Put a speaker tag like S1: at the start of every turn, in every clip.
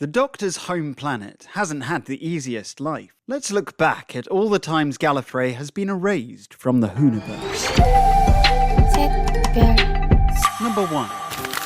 S1: The Doctor's home planet hasn't had the easiest life. Let's look back at all the times Gallifrey has been erased from the Whooniverse. Number 1.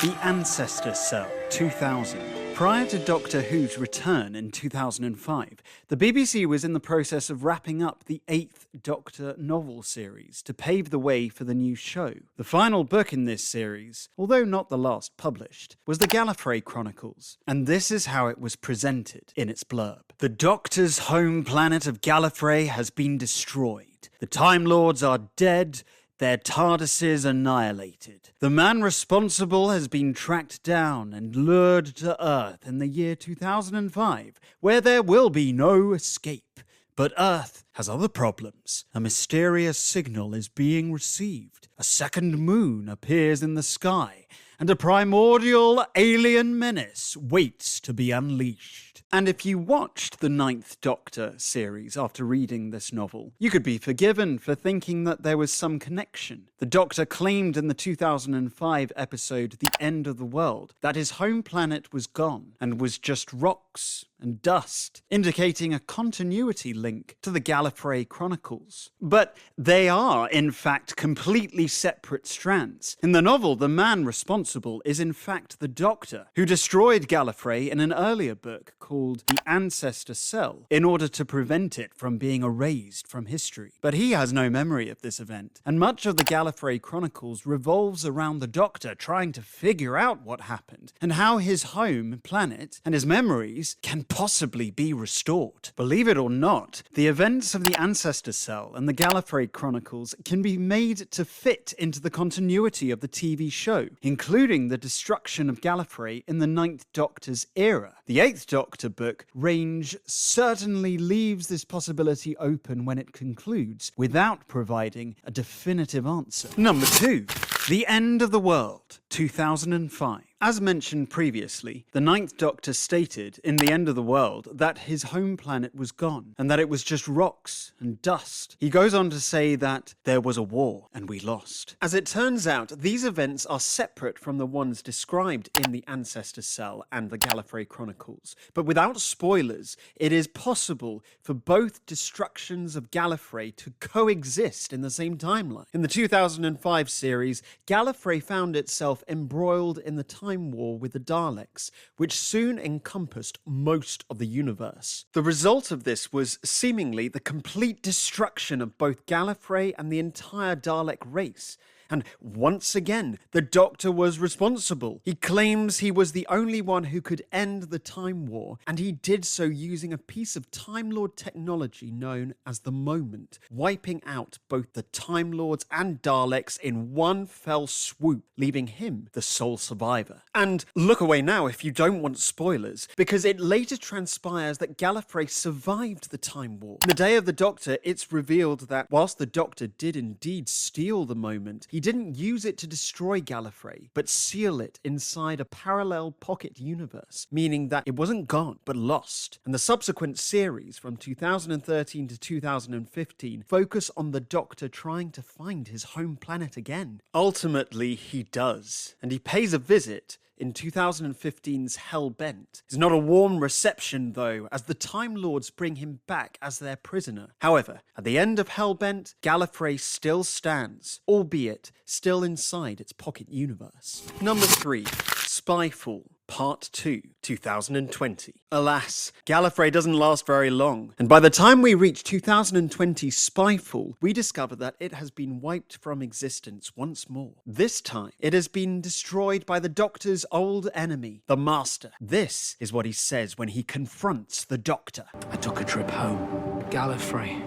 S1: The Ancestor Cell, 2000. Prior to Doctor Who's return in 2005, the BBC was in the process of wrapping up the 8th Doctor novel series to pave the way for the new show. The final book in this series, although not the last published, was the Gallifrey Chronicles, and this is how it was presented in its blurb. The Doctor's home planet of Gallifrey has been destroyed. The Time Lords are dead. Their TARDISes annihilated. The man responsible has been tracked down and lured to Earth in the year 2005, where there will be no escape. But Earth has other problems. A mysterious signal is being received. A second moon appears in the sky, and a primordial alien menace waits to be unleashed. And if you watched the 9th Doctor series after reading this novel, you could be forgiven for thinking that there was some connection. The Doctor claimed in the 2005 episode The End of the World that his home planet was gone and was just rocks and dust, indicating a continuity link to the Gallifrey Chronicles. But they are, in fact, completely separate strands. In the novel, the man responsible is in fact the Doctor, who destroyed Gallifrey in an earlier book called The Ancestor Cell in order to prevent it from being erased from history. But he has no memory of this event, and much of the Gallifrey Chronicles revolves around the Doctor trying to figure out what happened and how his home planet and his memories can possibly be restored. Believe it or not, the events of the Ancestor Cell and the Gallifrey Chronicles can be made to fit into the continuity of the TV show, including the destruction of Gallifrey in the 9th Doctor's era. The 8th Doctor book, Range, certainly leaves this possibility open when it concludes, without providing a definitive answer. Number 2. The End of the World, 2005. As mentioned previously, the 9th Doctor stated in The End of the World that his home planet was gone and that it was just rocks and dust. He goes on to say that there was a war and we lost. As it turns out, these events are separate from the ones described in the Ancestor Cell and the Gallifrey Chronicles. But without spoilers, it is possible for both destructions of Gallifrey to coexist in the same timeline. In the 2005 series, Gallifrey found itself embroiled in the time war with the Daleks, which soon encompassed most of the universe. The result of this was seemingly the complete destruction of both Gallifrey and the entire Dalek race. And once again, the Doctor was responsible. He claims he was the only one who could end the Time War, and he did so using a piece of Time Lord technology known as the Moment, wiping out both the Time Lords and Daleks in one fell swoop, leaving him the sole survivor. And look away now if you don't want spoilers, because it later transpires that Gallifrey survived the Time War. On the day of the Doctor, it's revealed that whilst the Doctor did indeed steal the Moment, he didn't use it to destroy Gallifrey, but seal it inside a parallel pocket universe, meaning that it wasn't gone, but lost. And the subsequent series, from 2013 to 2015, focus on the Doctor trying to find his home planet again. Ultimately, he does, and he pays a visit in 2015's Hellbent. It's not a warm reception, though, as the Time Lords bring him back as their prisoner. However, at the end of Hellbent, Gallifrey still stands, albeit still inside its pocket universe. Number 3. Spyfall, Part 2, 2020. Alas, Gallifrey doesn't last very long, and by the time we reach 2020 Spyfall, we discover that it has been wiped from existence once more. This time, it has been destroyed by the Doctor's old enemy, the Master. This is what he says when he confronts the Doctor.
S2: I took a trip home. Gallifrey,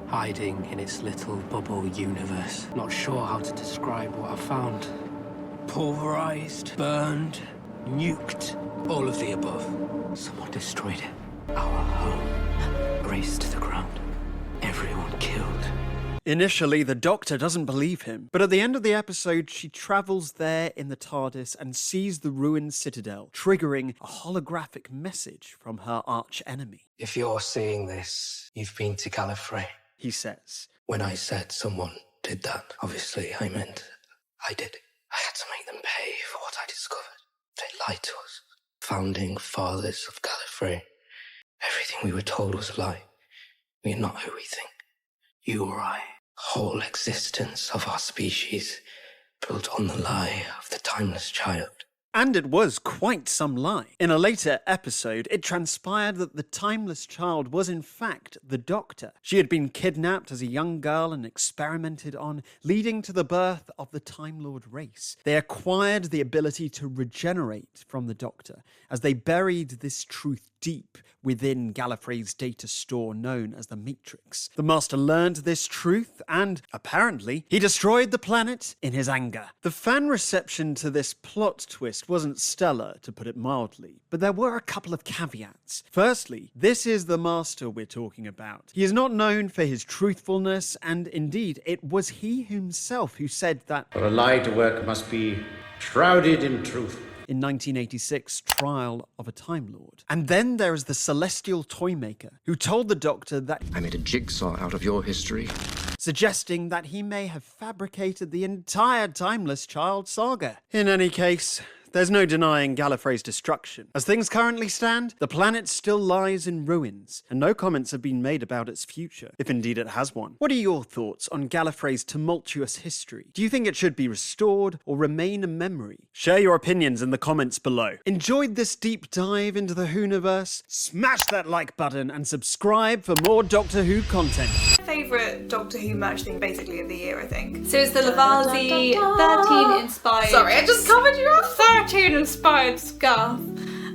S2: hiding in its little bubble universe. Not sure how to describe what I found. Pulverized, burned, nuked, all of the above. Someone destroyed it. Our home, razed to the ground. Everyone killed.
S1: Initially, the Doctor doesn't believe him, but at the end of the episode, she travels there in the TARDIS and sees the ruined citadel, triggering a holographic message from her arch-enemy.
S2: If you're seeing this, you've been to Gallifrey,
S1: he says.
S2: When I said someone did that, obviously I meant I did. I had to make them pay for what I discovered. They lied to us. founding fathers of Gallifrey. Everything we were told was a lie. We are not who we think. You or I. Whole existence of our species built on the lie of the timeless child.
S1: And it was quite some lie. In a later episode, it transpired that the timeless child was in fact the Doctor. She had been kidnapped as a young girl and experimented on, leading to the birth of the Time Lord race. They acquired the ability to regenerate from the Doctor, as they buried this truth deep within Gallifrey's data store known as the Matrix. The Master learned this truth and, apparently, he destroyed the planet in his anger. The fan reception to this plot twist wasn't stellar, to put it mildly, but there were a couple of caveats. Firstly, this is the Master we're talking about. He is not known for his truthfulness, and indeed, it was he himself who said that
S3: For a lie to work must be shrouded in truth.
S1: In 1986 Trial of a Time Lord. And then there is the celestial toy maker who told the Doctor that
S4: I made a jigsaw out of your history.
S1: suggesting that he may have fabricated the entire Timeless Child saga. In any case, there's no denying Gallifrey's destruction. As things currently stand, the planet still lies in ruins, and no comments have been made about its future, if indeed it has one. What are your thoughts on Gallifrey's tumultuous history? Do you think it should be restored or remain a memory? Share your opinions in the comments below. Enjoyed this deep dive into the Whoniverse? Smash that like button and subscribe for more Doctor Who content.
S5: Favourite Doctor Who merch thing basically of the year, I think. So it's the Lavalzi 13 inspired.
S6: Sorry, I just covered you up.
S5: 13 inspired scarf.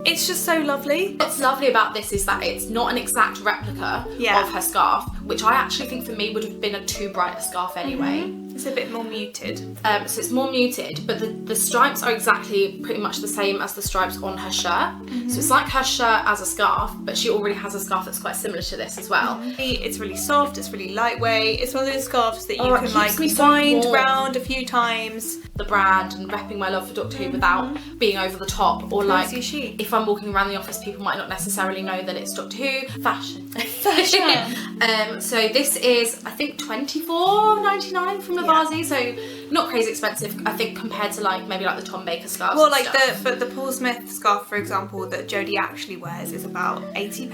S5: It's just so lovely.
S6: What's lovely about this is that it's not an exact replica of her scarf, which I actually think for me would have been a too bright a scarf anyway.
S5: It's a bit more muted.
S6: So it's more muted, but the stripes are exactly pretty much the same as the stripes on her shirt. So it's like her shirt as a scarf, but she already has a scarf that's quite similar to this as well.
S5: It's really soft, it's really lightweight. It's one of those scarves that you
S6: it
S5: can like
S6: keeps me so
S5: wind
S6: warm.
S5: round a few times.
S6: The brand and repping my love for Doctor Who without being over the top, or like
S5: Cozy chic.
S6: if I'm walking around the office, people might not necessarily know that it's Doctor Who fashion. So this is I think $24.99 from Lavalzi, so not crazy expensive I think compared to like maybe like the Tom Baker scarves.
S5: Well,
S6: and
S5: like
S6: stuff.
S5: the Paul Smith scarf, for example, that Jodie actually wears is about £80.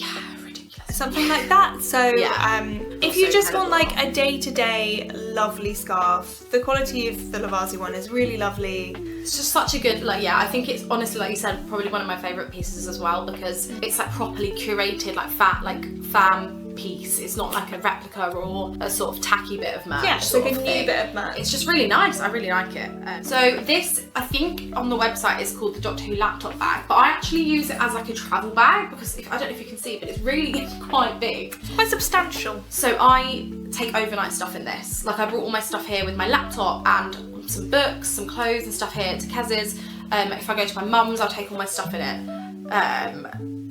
S6: Yeah, ridiculous.
S5: Something like that. So
S6: Yeah.
S5: if you
S6: Also
S5: just want
S6: incredible.
S5: like a day-to-day lovely scarf, the quality of the Lavalzi one is really lovely.
S6: It's just such a good, like, yeah, I think it's honestly, like you said, probably one of my favourite pieces as well, because it's like properly curated, like fan piece. It's not like a replica or a sort of tacky bit of merch.
S5: Yeah, it's
S6: sort
S5: like a
S6: of
S5: new
S6: thing.
S5: bit of merch.
S6: It's just really nice. I really like it. So this, I think on the website is called the Doctor Who laptop bag, but I actually use it as like a travel bag because I don't know if you can see, but it's really quite big.
S5: Quite substantial.
S6: So I take overnight stuff in this. Like I brought all my stuff here with my laptop and some books, some clothes and stuff here to Kez's. If I go to my mum's, I'll take all my stuff in it.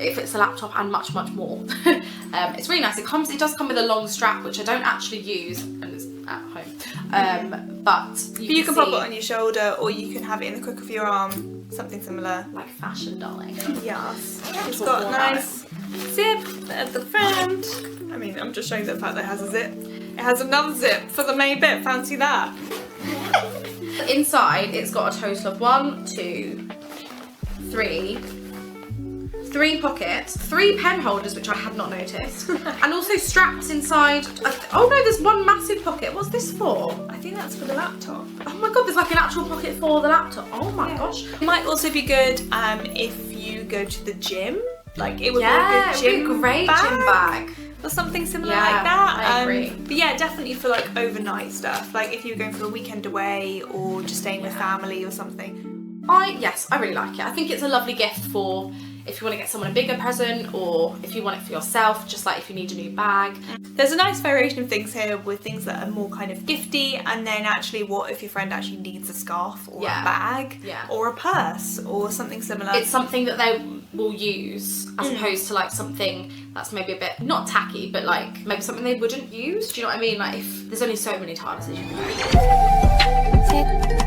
S6: If it's a laptop and much more. It's really nice. It does come with a long strap, which I don't actually use, and it's at home. But
S5: You can pop it on your shoulder, or you can have it in the crook of your arm. Something similar.
S6: like fashion, darling.
S5: Yes. It's
S6: talk
S5: got a
S6: more about
S5: nice zip at the front. I mean, I'm just showing the fact that it has a zip. It has another zip for the main bit. Fancy that.
S6: Inside, it's got a total of 1, 2, 3 pockets, 3 pen holders, which I had not noticed, and also straps inside. Oh no, there's one massive pocket. What's this for?
S5: I think that's for the laptop.
S6: Oh my god, there's like an actual pocket for the laptop. Oh my gosh.
S5: It might also be good if you go to the gym. Like it would
S6: Yeah,
S5: be a
S6: it'd
S5: good
S6: be a great gym bag.
S5: or something similar
S6: Yeah,
S5: like that.
S6: I agree.
S5: But yeah, definitely for like overnight stuff. Like if you were going for a weekend away or just staying with family or something.
S6: Yes, I really like it. I think it's a lovely gift for if you want to get someone a bigger present, or if you want it for yourself, just like if you need a new bag.
S5: There's a nice variation of things here with things that are more kind of gifty, and then actually what if your friend actually needs a scarf or a bag or a purse or something similar.
S6: It's something that they will use as opposed to like something that's maybe a bit, not tacky, but like maybe something they wouldn't use. Do you know what I mean? Like if there's only so many TARDISes you can use.